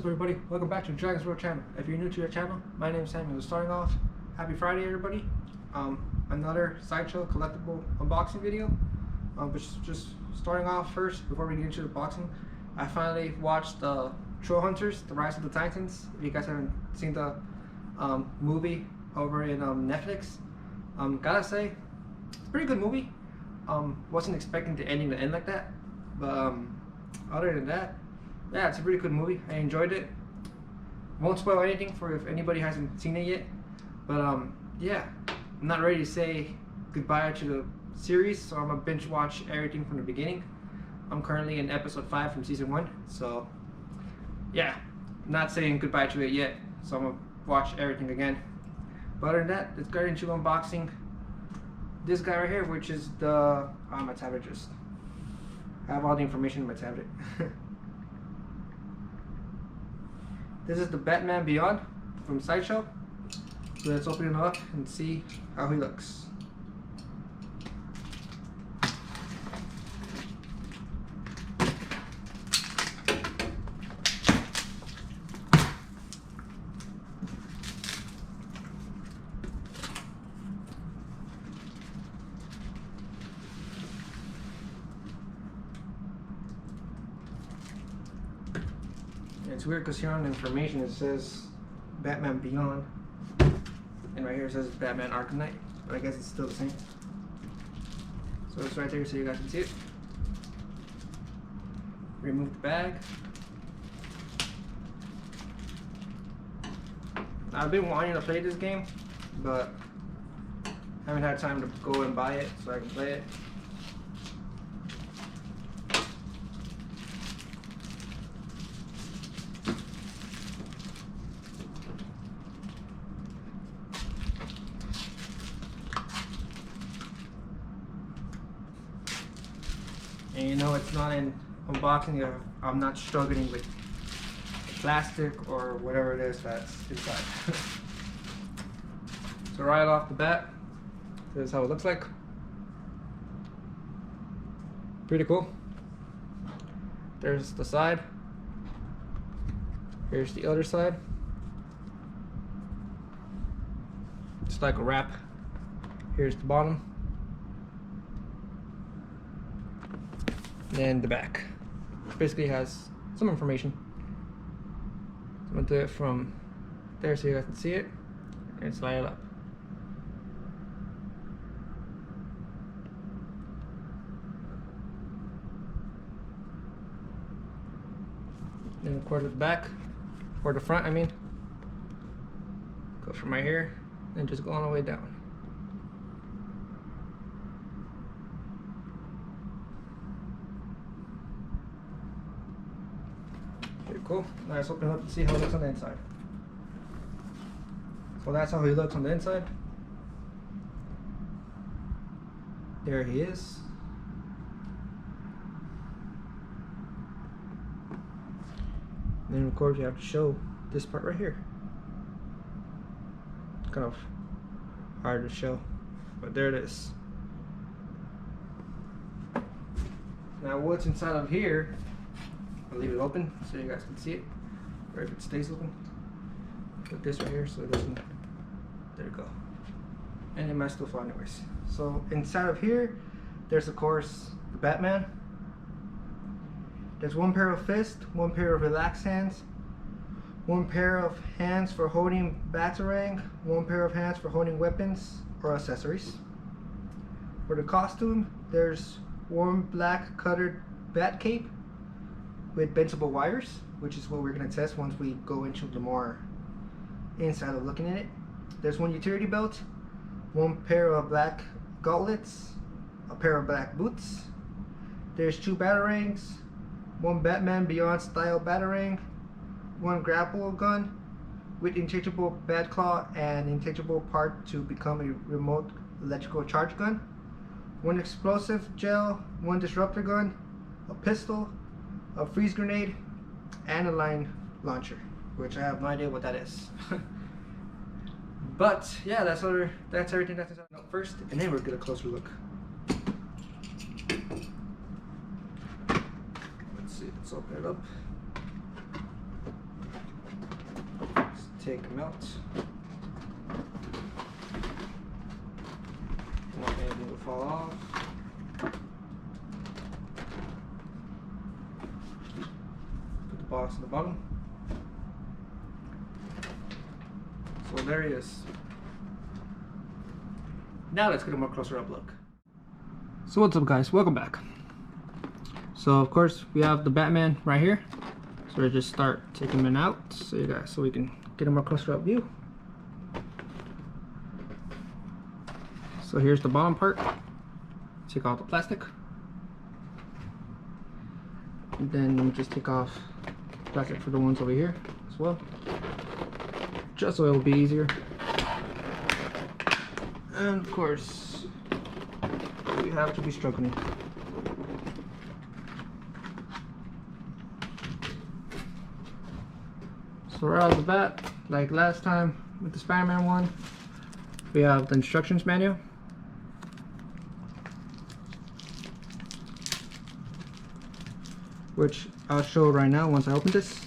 everybody? Welcome back to the Dragon's World channel. If you're new to your channel, my name is Samuel. Starting off, happy Friday everybody. Another Sideshow collectible unboxing video. But just starting off first, before we get into the boxing, I finally watched Troll Hunters, The Rise of the Titans. If you guys haven't seen the movie over in Netflix, gotta say, it's a pretty good movie. Wasn't expecting the ending to end like that, but other than that, yeah, it's a really good movie. I enjoyed it. Won't spoil anything for if anybody hasn't seen it yet, but yeah, I'm not ready to say goodbye to the series, so I'm gonna binge watch everything from the beginning. I'm currently in episode 5 from season 1, so yeah, not saying goodbye to it yet, so I'm gonna watch everything again. But other than that, let's get into unboxing this guy right here, which is the my tablet. Just I have all the information in my tablet. This is the Batman Beyond from Sideshow. So let's open it up and see how he looks. It's weird because here on the information it says Batman Beyond, and right here it says Batman Arkham Knight, but I guess it's still the same. So it's right there so you guys can see it. Remove the bag. I've been wanting to play this game, but haven't had time to go and buy it so I can play it. And you know, it's not in unboxing if I'm not struggling with plastic or whatever it is that's inside. So right off the bat, this is how it looks like. Pretty cool. There's the side. Here's the other side. It's like a wrap. Here's the bottom. And the back, which basically has some information. So I'm gonna do it from there so you guys can see it, and slide it up. Then a quarter to the back, or the front, I mean. Go from right here, and just go all the way down. Cool. Now let's open it up and see how it looks on the inside. So that's how he looks on the inside. There he is. And then of course you have to show this part right here. It's kind of hard to show, but there it is. Now what's inside of here, I'll leave it open so you guys can see it, or if it stays open, put this right here so it doesn't, there you go, and it might still fall anyways. So inside of here, there's of course the Batman. There's one pair of fists, one pair of relaxed hands, one pair of hands for holding Batarang, one pair of hands for holding weapons or accessories. For the costume, there's one black colored bat cape with bendable wires, which is what we're going to test once we go into the more inside of looking at it. There's one utility belt, one pair of black gauntlets, a pair of black boots. There's 2 batarangs, one Batman Beyond style batarang, one grapple gun with interchangeable bat claw and interchangeable part to become a remote electrical charge gun, one explosive gel, one disruptor gun, a pistol, a freeze grenade, and a line launcher, which I have no idea what that is. But yeah, that's everything that's inside first, and then we'll get a closer look. Let's see, let's open it up. take them out. Don't want anything to fall off. Put the box in the bottom. So there he is. Now let's get a more closer up look. So what's up guys, welcome back. So of course we have the Batman right here. So we just start taking him out so we can get a more closer up view. So here's the bottom part. Take off the plastic. And then we just take off plastic for the ones over here as well. Just so it will be easier. And of course, we have to be struggling. So right off the bat, like last time with the Spider-Man one, we have the instructions manual. Which I'll show right now once I open this.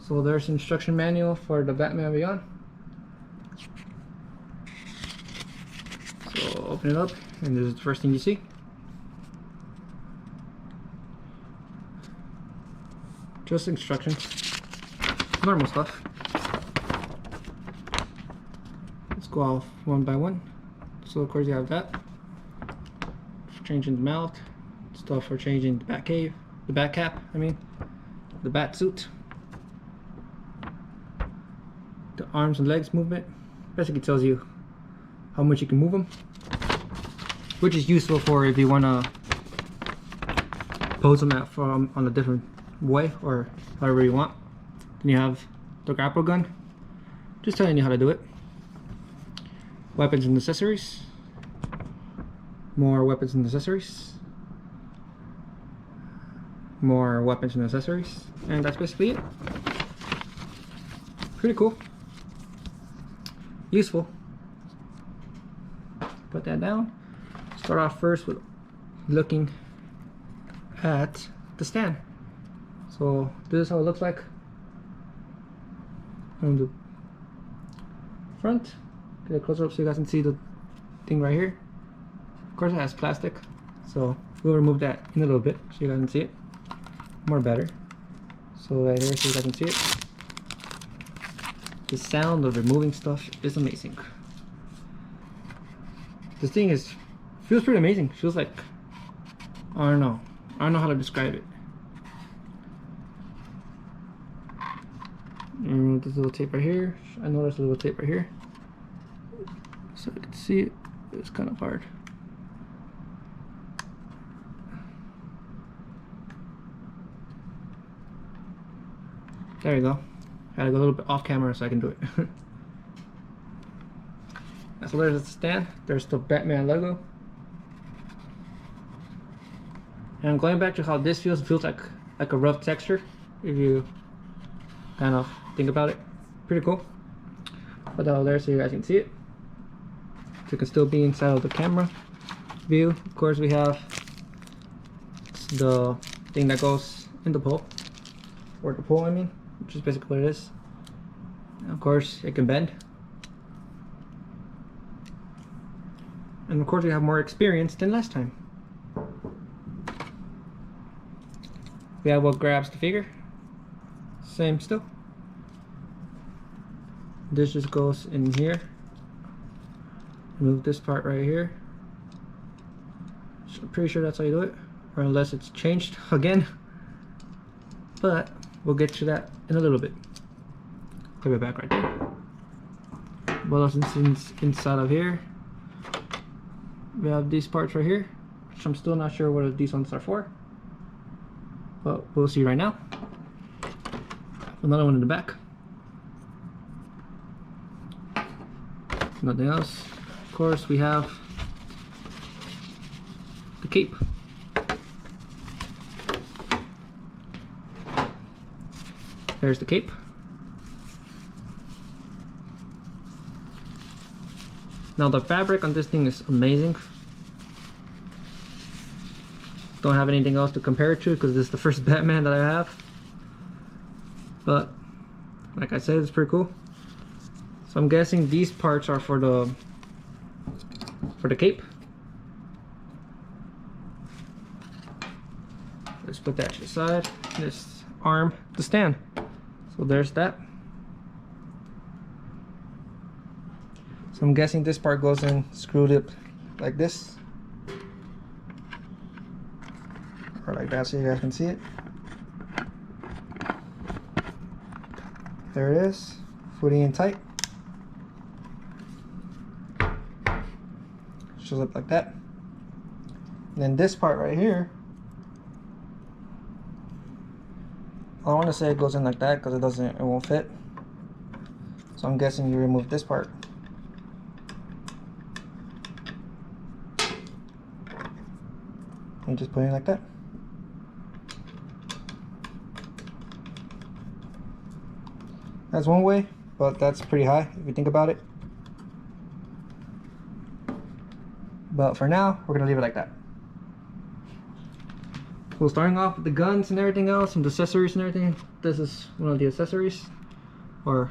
So there's instruction manual for the Batman Beyond. So open it up and this is the first thing you see. Just instructions, normal stuff. Let's go off one by one. So of course you have that. Changing the mouth, stuff for changing the bat cave, the bat cap, the bat suit. The arms and legs movement basically tells you how much you can move them, which is useful for if you want to pose them on a different way or however you want. Then you have the grapple gun, just telling you how to do it. Weapons and accessories. More weapons and accessories. More weapons and accessories. And that's basically it. Pretty cool. Useful. Put that down. Start off first with looking at the stand. So this is how it looks like on the front. Get a closer up so you guys can see the thing right here. Of course it has plastic, so we'll remove that in a little bit so you guys can see it more better. So right here so you guys can see it. The sound of removing stuff is amazing. This thing feels pretty amazing. Feels like, I don't know how to describe it. And this little tape right here. I know there's a little tape right here, so you can see it. It's kind of hard. There you go. I had to go a little bit off camera so I can do it. So there's the stand. There's the Batman logo. And going back to how this feels like a rough texture. If you kind of think about it, pretty cool. Put that over there so you guys can see it. So it can still be inside of the camera view. Of course, we have the thing that goes in the pole, or the pole, which is basically what it is. And of course, it can bend. And of course, we have more experience than last time. We have what grabs the figure. Same still. This just goes in here. Move this part right here. So I'm pretty sure that's how you do it, or unless it's changed again. But we'll get to that in a little bit. Put it back right there. What else is inside of here? We have these parts right here, which I'm still not sure what these ones are for, but we'll see right now. Another one in the back. Nothing else. Of course, we have the cape. There's the cape. Now the fabric on this thing is amazing. Don't have anything else to compare it to because this is the first Batman that I have. but like I said, it's pretty cool. So I'm guessing these parts are for the cape. Let's put that to the side. This arm, the stand. So there's that. So I'm guessing this part goes in screwed up like this, or like that, so you guys can see it. There it is, footing in tight. Shows up like that. And then this part right here, I want to say it goes in like that because it won't fit. So I'm guessing you remove this part. And just put it like that. That's one way, but that's pretty high if you think about it. But for now, we're gonna leave it like that. So starting off with the guns and everything else, and the accessories and everything, this is one of the accessories, or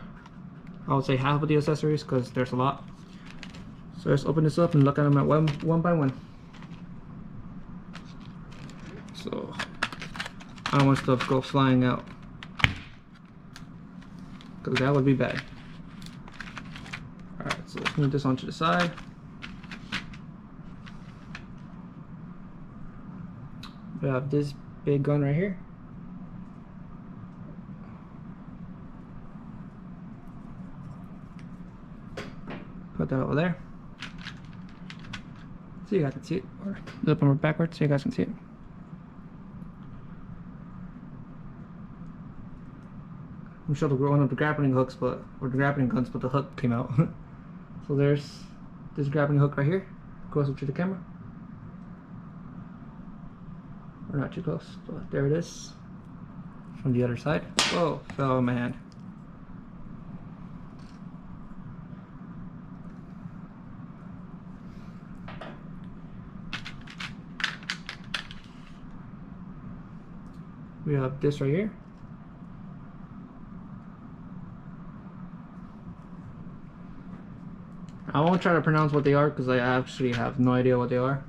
I would say half of the accessories because there's a lot. So let's open this up and look at them at one by one. So I don't want stuff to go flying out, because that would be bad. Alright, so let's move this onto the side. We have this big gun right here. Put that over there, so you guys can see it, or flip them backwards so you guys can see it. I'm sure one of the grappling hooks, or the grappling guns, but the hook came out. So there's this grappling hook right here, closer to the camera. Or not too close, but there it is. From the other side. Whoa, fell out of my hand. We have this right here. I won't try to pronounce what they are because I actually have no idea what they are.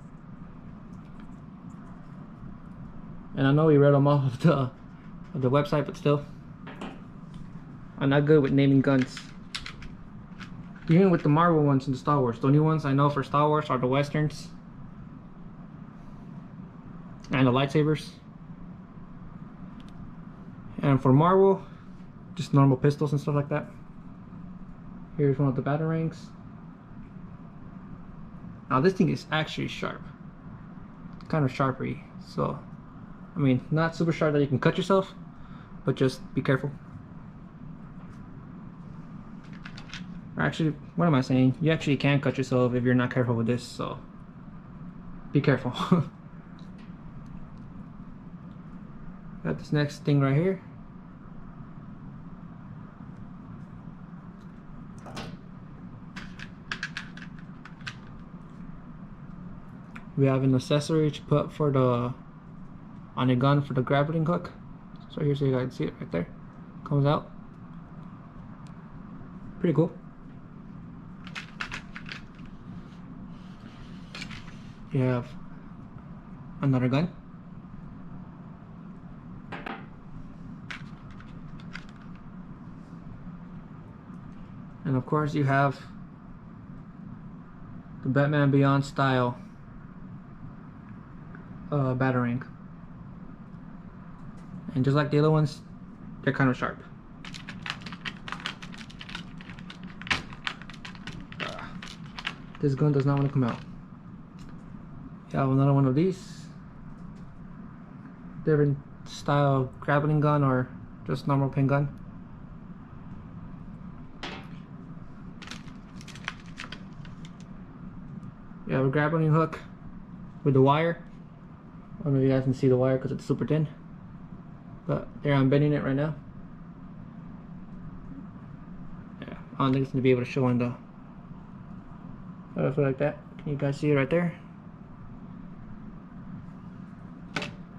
And I know we read them off of the website, but still, I'm not good with naming guns. Even with the Marvel ones and the Star Wars, the only ones I know for Star Wars are the Westerns and the lightsabers. And for Marvel, just normal pistols and stuff like that. Here's one of the batarangs. Now this thing is actually sharp, kind of sharpery. So, I mean, not super sharp that you can cut yourself, but just be careful. Or actually, what am I saying? You actually can cut yourself if you're not careful with this, so be careful. Got this next thing right here. We have an accessory to put for on the gun for the grappling hook. So here's so you guys can see it right there. Comes out. Pretty cool. You have another gun. And of course you have the Batman Beyond style batarang. And just like the other ones, they're kind of sharp. This gun does not want to come out. You have another one of these. Different style grappling gun or just normal pin gun. You have a grappling hook with the wire. I don't know if you guys can see the wire because it's super thin. But there, I'm bending it right now. Yeah, I don't think it's going to be able to show in the like that. Can you guys see it right there?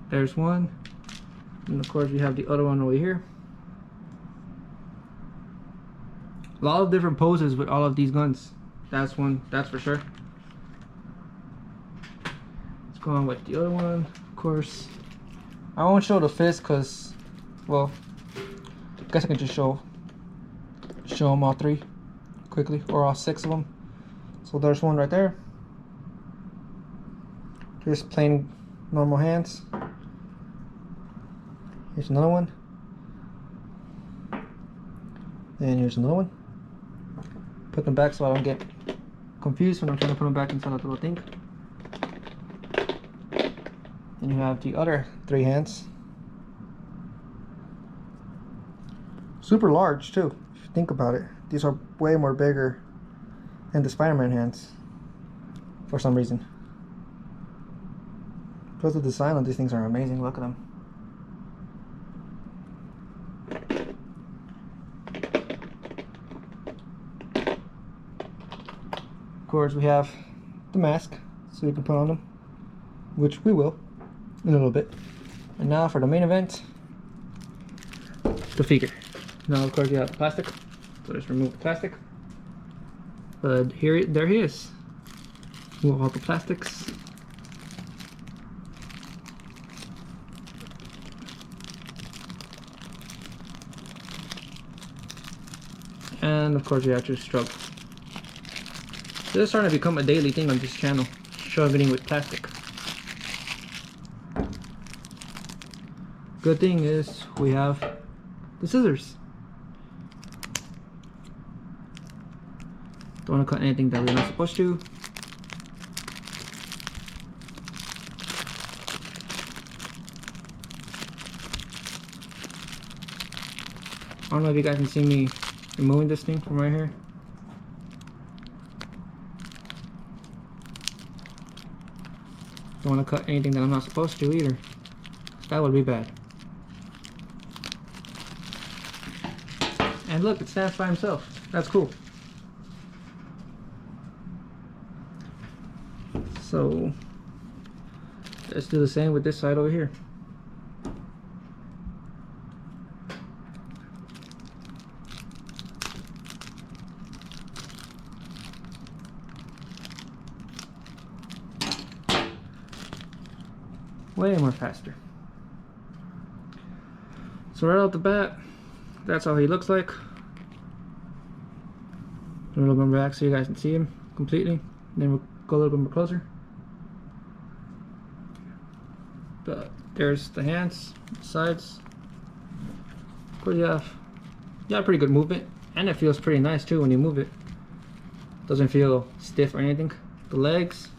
There's one. And of course we have the other one over here. A lot of different poses with all of these guns. That's one, that's for sure. Let's go on with the other one. Of course, I won't show the fist because, well, I guess I can just show them all 3 quickly, or all 6 of them. So there's one right there. Just plain normal hands. Here's another one. And here's another one. Put them back so I don't get confused when I'm trying to put them back inside that little thing. And you have the other 3 hands. Super large too, if you think about it. These are way more bigger than the Spider-Man hands for some reason. Plus the design on these things are amazing. Look at them. Of course, we have the mask, so you can put on them, which we will in a little bit. And now for the main event, the figure. Now, of course, you have the plastic, so just remove the plastic. But there he is. Remove all the plastics. And of course, you have to struggle. This is starting to become a daily thing on this channel, struggling with plastic. Good thing is we have the scissors. Don't want to cut anything that we're not supposed to. I don't know if you guys can see me removing this thing from right here. Don't want to cut anything that I'm not supposed to either. That would be bad. And look, it stands by himself. That's cool. So let's do the same with this side over here. Way more faster. So right off the bat, that's how he looks like. A little bit back so you guys can see him completely. Then we'll go a little bit more closer. But there's the hands, sides. Of course, you have pretty good movement, and it feels pretty nice too when you move it. Doesn't feel stiff or anything. The legs,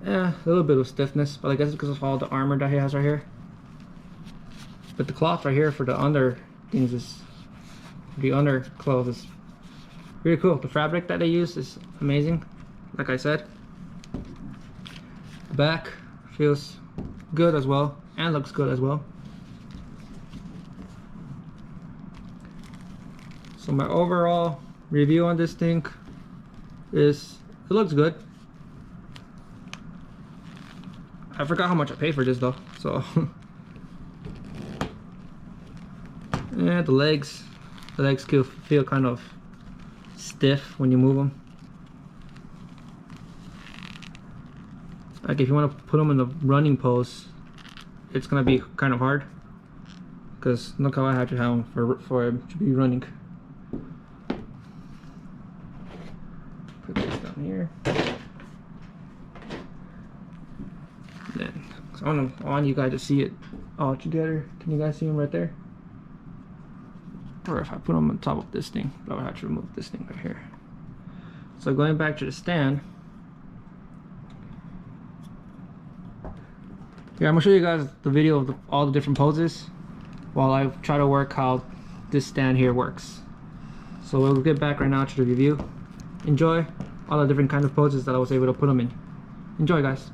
yeah, a little bit of stiffness, but I guess it's because of all the armor that he has right here. But the cloth right here for the under things is, the under clothes is really cool. The fabric that they use is amazing, like I said. The back feels good as well, and looks good as well. So my overall review on this thing is, it looks good. I forgot how much I paid for this though, so yeah, the legs feel kind of stiff when you move them. Like if you want to put them in the running pose, it's gonna be kind of hard, because look how I have to have them for him to be running. Put this down here. Then I want you guys to see it all together. Can you guys see them right there? Or if I put them on top of this thing, I would have to remove this thing right here. So going back to the stand. Yeah, I'm gonna show you guys the video of all the different poses while I try to work how this stand here works. So we'll get back right now to the review. Enjoy all the different kind of poses that I was able to put them in. Enjoy, guys.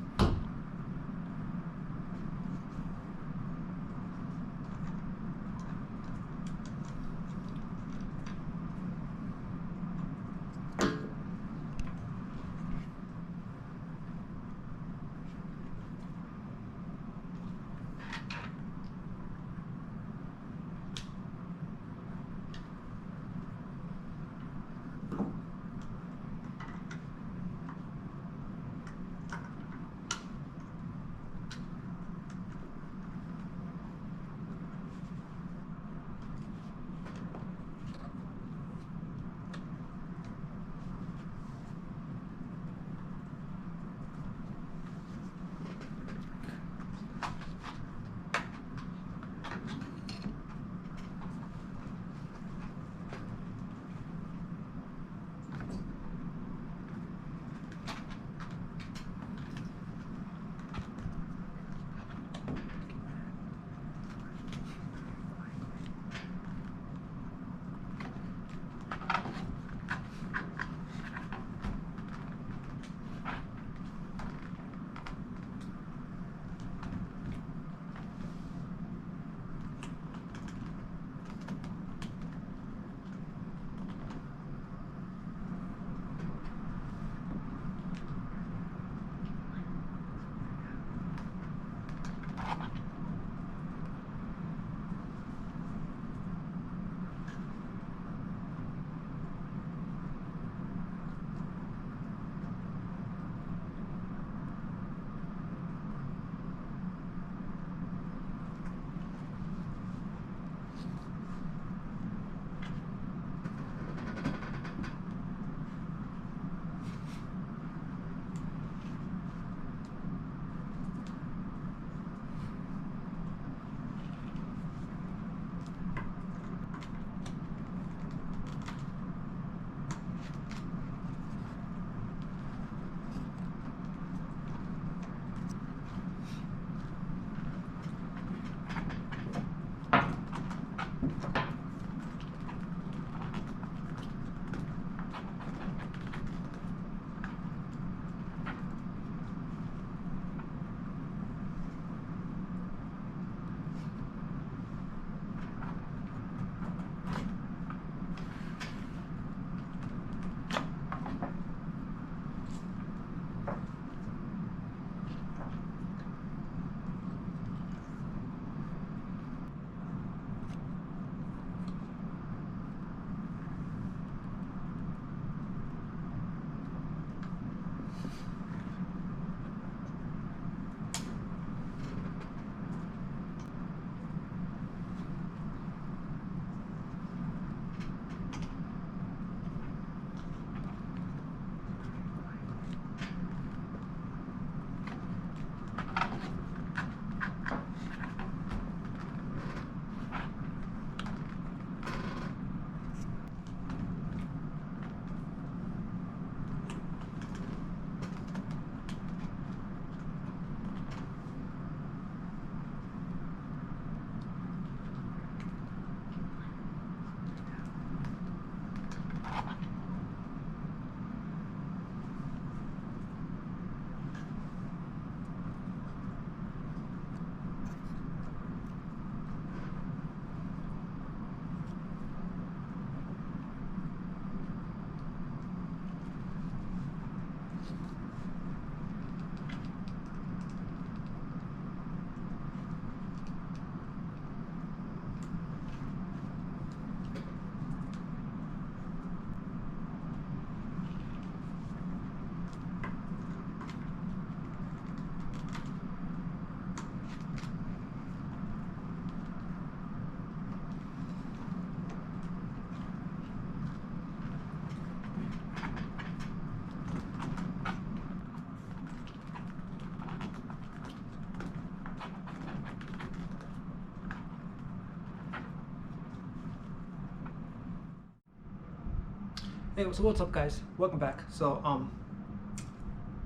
Hey, so what's up, guys? Welcome back. So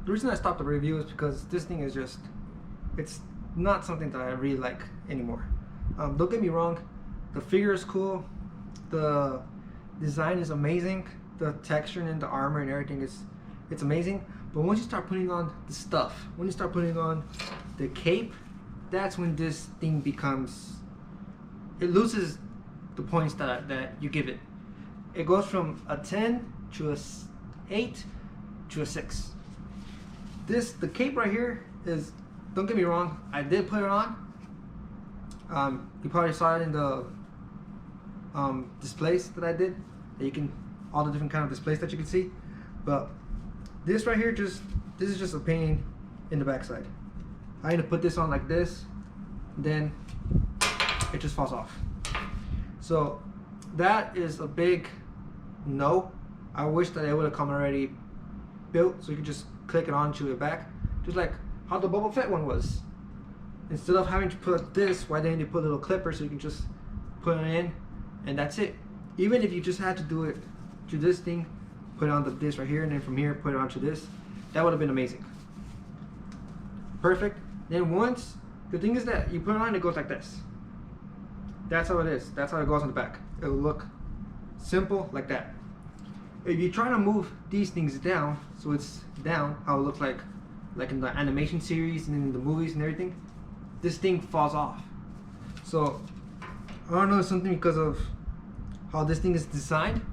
the reason I stopped the review is because this thing is just, it's not something that I really like anymore. Don't get me wrong, the figure is cool, the design is amazing, the texture and the armor and everything it's amazing. But once you start putting on the stuff, when you start putting on the cape, that's when this thing becomes, it loses the points that you give it. It goes from a 10 to a 8 to a 6. The cape right here is, don't get me wrong, I did put it on. You probably saw it in the displays that I did. That you can, all the different kind of displays that you can see. But this right here, this is just a pain in the backside. I need to put this on like this, then it just falls off. So that is a big no. I wish that it would have come already built so you could just click it onto your back, just like how the Boba Fett one was. Instead of having to put this, why didn't you put a little clipper so you can just put it in and that's it? Even if you just had to do it to this thing, put it on this right here, and then from here put it onto this, that would have been amazing. Perfect. Then once, the thing is that you put it on, it goes like this. That's how it is. That's how it goes on the back. It will look simple like that. If you try to move these things down, so it's down, how it looks like in the animation series and in the movies and everything, this thing falls off. So I don't know, it's something because of how this thing is designed,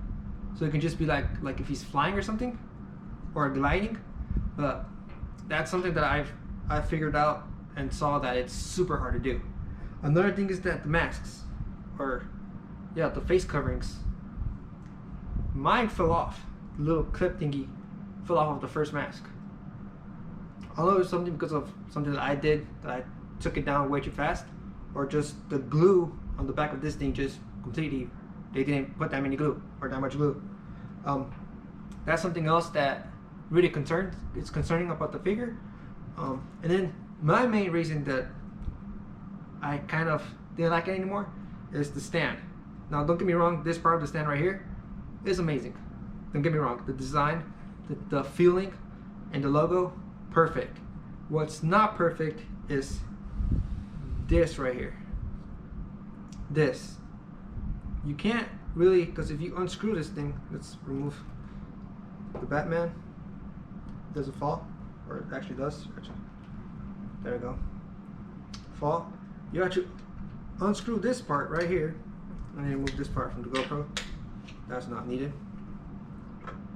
so it can just be like if he's flying or something, or gliding. But that's something that I figured out and saw that it's super hard to do. Another thing is that the masks, or yeah, the face coverings, mine fell off. The little clip thingy fell off of the first mask. I don't know if it's something because of something that I did, that I took it down way too fast, or just the glue on the back of this thing just completely, they didn't put that many glue or that much glue. That's something else that really it's concerning about the figure. And then my main reason that I kind of didn't like it anymore is the stand. Now don't get me wrong, this part of the stand right here is amazing. Don't get me wrong, the design, the feeling, and the logo, perfect. What's not perfect is this right here. This. You can't really, because if you unscrew this thing, let's remove the Batman. Does it fall? Or it actually does. There we go. Fall. You actually unscrew this part right here, and then remove this part from the GoPro. That's not needed.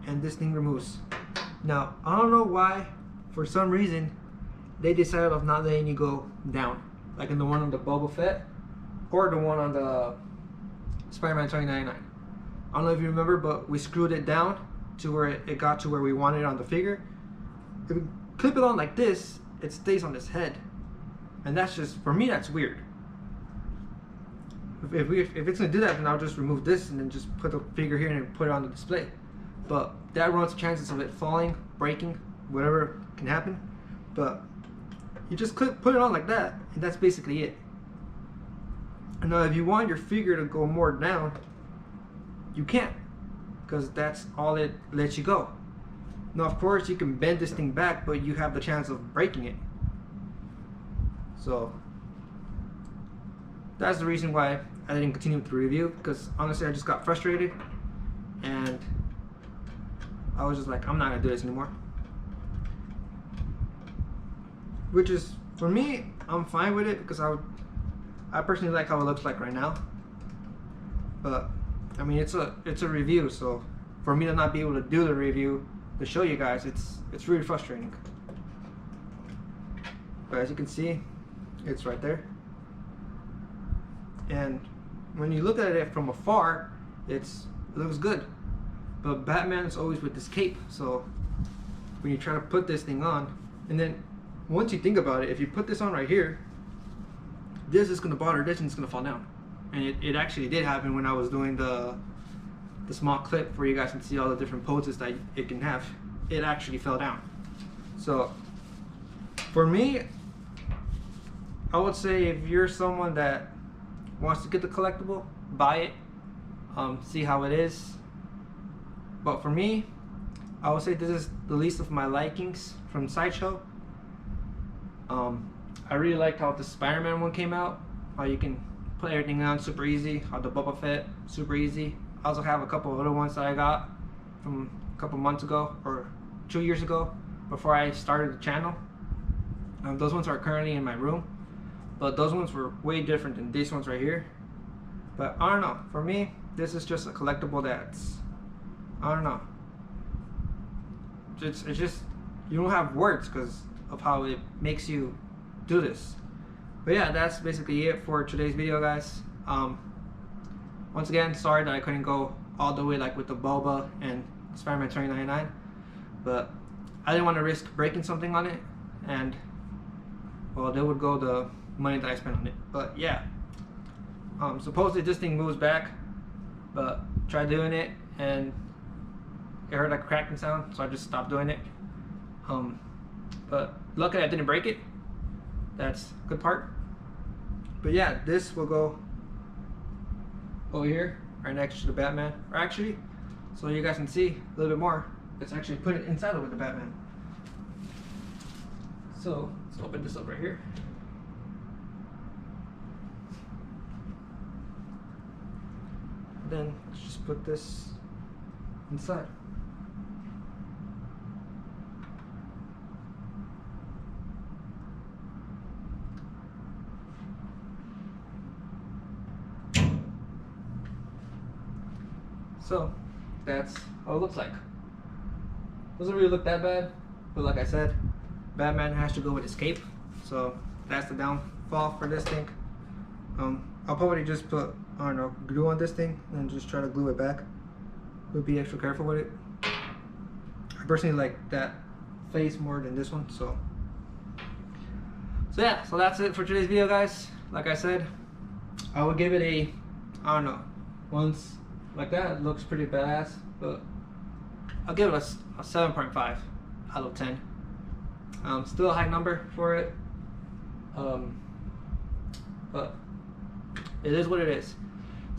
And this thing removes. Now, I don't know why, for some reason, they decided of not letting you go down. Like in the one on the Boba Fett, or the one on the Spider-Man 2099. I don't know if you remember, but we screwed it down to where it got to where we wanted it on the figure. If we clip it on like this, it stays on this head. And that's just, for me, that's weird. If it's gonna do that, then I'll just remove this and then just put the figure here and then put it on the display. But that runs chances of it falling, breaking, whatever can happen. But you just put it on like that, and that's basically it. And now if you want your figure to go more down, you can't, because that's all it lets you go. Now of course you can bend this thing back, but you have the chance of breaking it. So that's the reason why I didn't continue with the review, because honestly I just got frustrated and I was just like, I'm not gonna do this anymore. Which is, for me, I'm fine with it because I personally like how it looks like right now. But I mean, it's a review, so for me to not be able to do the review to show you guys, it's really frustrating. But as you can see, it's right there. And when you look at it from afar, it looks good. But Batman is always with this cape, so when you try to put this thing on, and then once you think about it, if you put this on right here, this is gonna bother this and it's gonna fall down. And it actually did happen when I was doing the small clip where you guys can see all the different poses that it can have. It actually fell down. So for me, I would say if you're someone that wants to get the collectible, buy it, see how it is. But for me, I would say this is the least of my likings from Sideshow. I really liked how the Spider-Man one came out, how you can put everything on super easy, how the Boba Fett super easy. I also have a couple of other ones that I got from a couple months ago or 2 years ago before I started the channel. Those ones are currently in my room, but those ones were way different than these ones right here. But I don't know, for me this is just a collectible that's, I don't know, it's just, you don't have words because of how it makes you do this. But yeah, that's basically it for today's video, guys. Once again, sorry that I couldn't go all the way like with the Boba and Spider-Man 2099, but I didn't want to risk breaking something on it, and well, there would go the money that I spent on it. But yeah, supposedly this thing moves back, but tried doing it and it heard like a cracking sound, so I just stopped doing it. But luckily I didn't break it. That's a good part. But yeah, this will go over here right next to the Batman. Or actually, so you guys can see a little bit more, let's actually put it inside of the Batman. So let's open this up right here. Then let's just put this inside. So that's how it looks like. Doesn't really look that bad, but like I said, Batman has to go with his cape, so that's the downfall for this thing. I'll probably just put, I don't know, glue on this thing and just try to glue it back. We'll be extra careful with it. I personally like that face more than this one, so yeah, so that's it for today's video, guys. Like I said, I would give it a, I don't know, once like that, it looks pretty badass, but I'll give it a 7.5 out of 10. Still a high number for it, but it is what it is.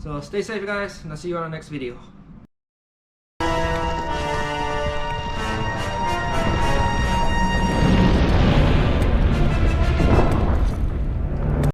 So stay safe, guys, and I'll see you on the next video.